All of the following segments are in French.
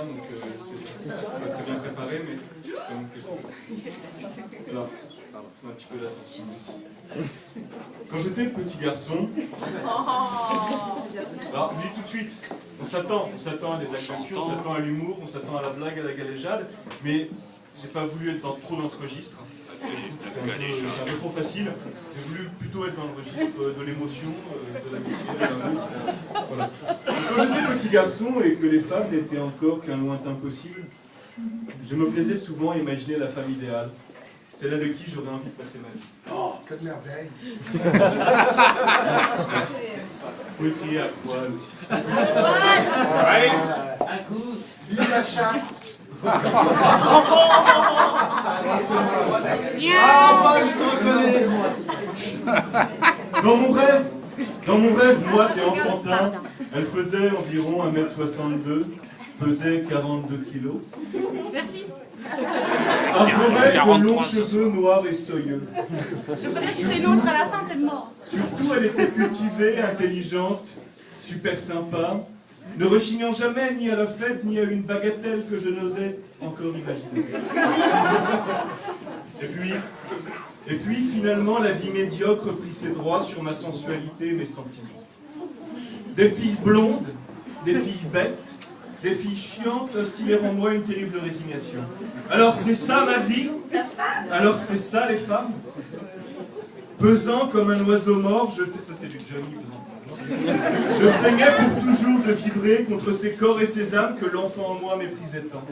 bien, donc c'est pas très bien préparé, mais c'est quand même quelque chose. Alors, un petit peu d'attention ici. Quand j'étais petit garçon, alors je dis tout de suite, on s'attend à des blagues de cul, on s'attend à l'humour, on s'attend à la blague, à la galéjade, mais j'ai pas voulu être trop dans ce registre. C'est un peu trop facile. J'ai voulu plutôt être dans le registre de l'émotion, de l'amitié, de l'amour. Voilà. Quand j'étais petit garçon et que les femmes n'étaient encore qu'un lointain possible, je me plaisais souvent à imaginer la femme idéale. Celle avec qui j'aurais envie de passer ma vie. Oh, quelle merveille! Vous pouvez crier à poil aussi. Ouais. Un coup. Vive la chatte! Ah, je te reconnais! Dans mon rêve, moi, t'es enfantin. Elle faisait environ 1m62, pesait 42 kilos. Merci. Arborait de longs cheveux noirs et soyeux. Je te connais, si c'est une autre à la fin, t'es mort. Surtout, elle était cultivée, intelligente, super sympa, ne rechignant jamais ni à la fête ni à une bagatelle que je n'osais encore imaginer. Et puis, finalement, la vie médiocre prit ses droits sur ma sensualité et mes sentiments. Des filles blondes, des filles bêtes, des filles chiantes instillèrent en moi une terrible résignation. Alors c'est ça ma vie? Alors c'est ça les femmes? Pesant comme un oiseau mort, ça c'est du Johnny pesant. Je craignais pour toujours de vibrer contre ces corps et ces âmes que l'enfant en moi méprisait tant.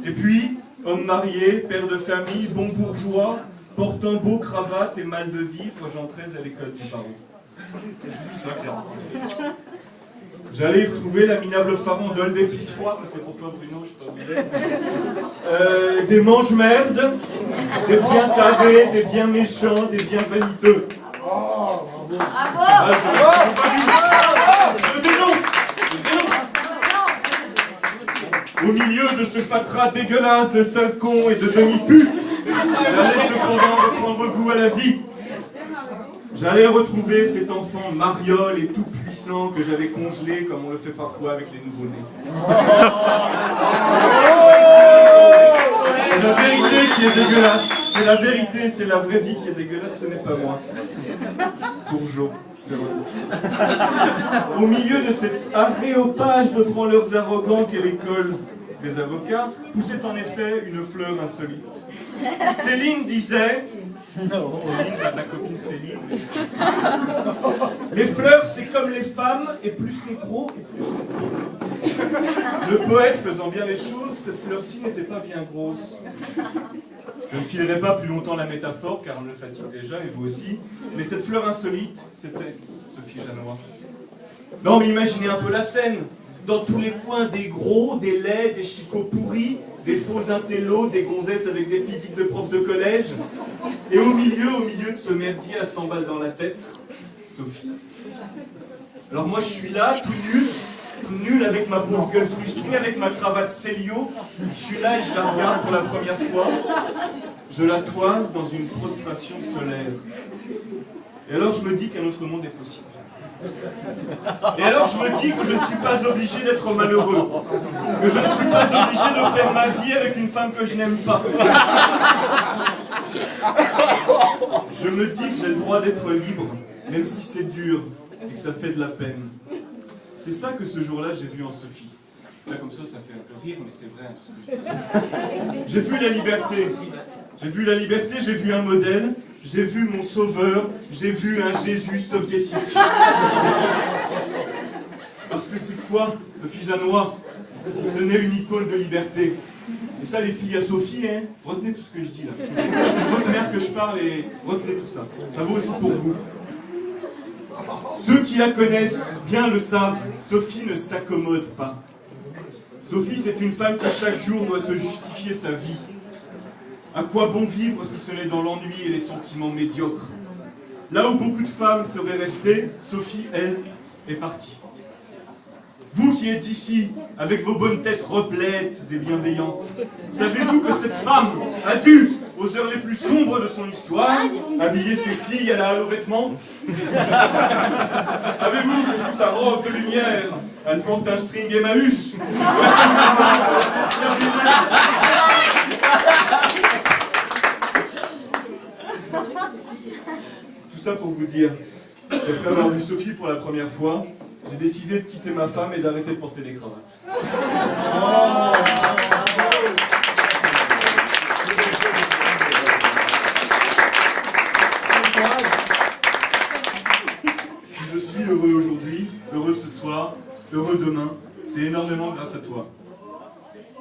Et puis, homme marié, père de famille, bon bourgeois, portant beau cravate et mal de vivre, j'entrais à l'école des barreaux. J'allais y retrouver la minable farandole d'épices froids, ça c'est pour toi Bruno, je sais pas où des mange-merdes, des bien tarés, des bien méchants, des bien vaniteux. Je dénonce. Au milieu de ce fatras dégueulasse de sales cons et de demi-putes, j'allais cependant reprendre goût à la vie. J'allais retrouver cet enfant mariole et tout puissant que j'avais congelé comme on le fait parfois avec les nouveau-nés. C'est la vérité qui est dégueulasse. C'est la vérité, c'est la vraie vie qui est dégueulasse, ce n'est pas moi. Bourgeot. Au milieu de cet aréopage de branleurs arrogants qu'est l'école des avocats, poussait en effet une fleur insolite. Céline disait... Céline, ma copine Céline. Les fleurs, c'est comme les femmes, et plus c'est gros, et plus c'est gros. Le poète faisant bien les choses, cette fleur-ci n'était pas bien grosse. Je ne filerai pas plus longtemps la métaphore, car on me fatigue déjà, et vous aussi. Mais cette fleur insolite, c'était Sophie Janois. Non, mais imaginez un peu la scène. Dans tous les coins, des gros, des laids, des chicots pourris, des faux intellos, des gonzesses avec des physiques de profs de collège. Et au milieu de ce merdier à 100 balles dans la tête, Sophie. Alors moi je suis là, tout nul avec ma pauvre gueule frustrée, avec ma cravate Célio. Je suis là et je la regarde pour la première fois. Je la toise dans une prostration solaire. Et alors je me dis qu'un autre monde est possible. Et alors je me dis que je ne suis pas obligé d'être malheureux, que je ne suis pas obligé de faire ma vie avec une femme que je n'aime pas. Je me dis que j'ai le droit d'être libre, même si c'est dur et que ça fait de la peine. C'est ça que ce jour-là j'ai vu en Sophie. Là comme ça fait un peu rire, mais c'est vrai tout ce que je dis. J'ai vu la liberté. J'ai vu la liberté, j'ai vu un modèle. J'ai vu mon sauveur, j'ai vu un Jésus soviétique. Parce que c'est quoi, Sophie Janois, si ce n'est une icône de liberté? Et ça, les filles à Sophie, hein, retenez tout ce que je dis là. C'est votre mère que je parle et retenez tout ça. Ça vaut aussi pour vous. Ceux qui la connaissent bien le savent, Sophie ne s'accommode pas. Sophie, c'est une femme qui chaque jour doit se justifier sa vie. À quoi bon vivre si ce n'est dans l'ennui et les sentiments médiocres? Là où beaucoup de femmes seraient restées, Sophie, elle, est partie. Vous qui êtes ici, avec vos bonnes têtes replètes et bienveillantes, savez-vous que cette femme a dû, aux heures les plus sombres de son histoire, habiller ses filles à la halle aux vêtements? Savez-vous que sous sa robe de lumière, elle porte un string Emmaüs? vous dire. Après avoir vu Sophie pour la première fois, j'ai décidé de quitter ma femme et d'arrêter de porter des cravates. Si je suis heureux aujourd'hui, heureux ce soir, heureux demain, c'est énormément grâce à toi.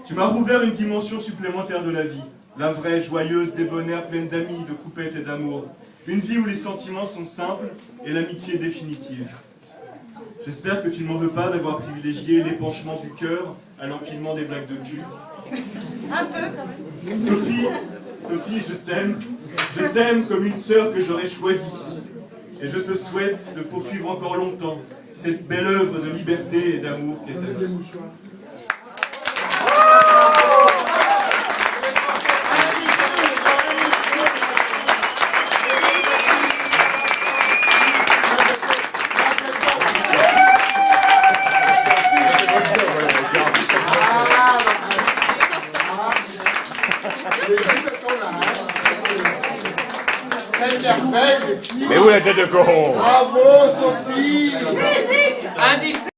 Tu m'as rouvert une dimension supplémentaire de la vie. La vraie, joyeuse, débonnaire, pleine d'amis, de foupettes et d'amour. Une vie où les sentiments sont simples et l'amitié définitive. J'espère que tu ne m'en veux pas d'avoir privilégié l'épanchement du cœur à l'empilement des blagues de cul. Un peu quand même. Sophie, je t'aime comme une sœur que j'aurais choisie. Et je te souhaite de poursuivre encore longtemps cette belle œuvre de liberté et d'amour qu'est ta vie. Mais où la tête de coron? Bravo Sophie! Musique! Indice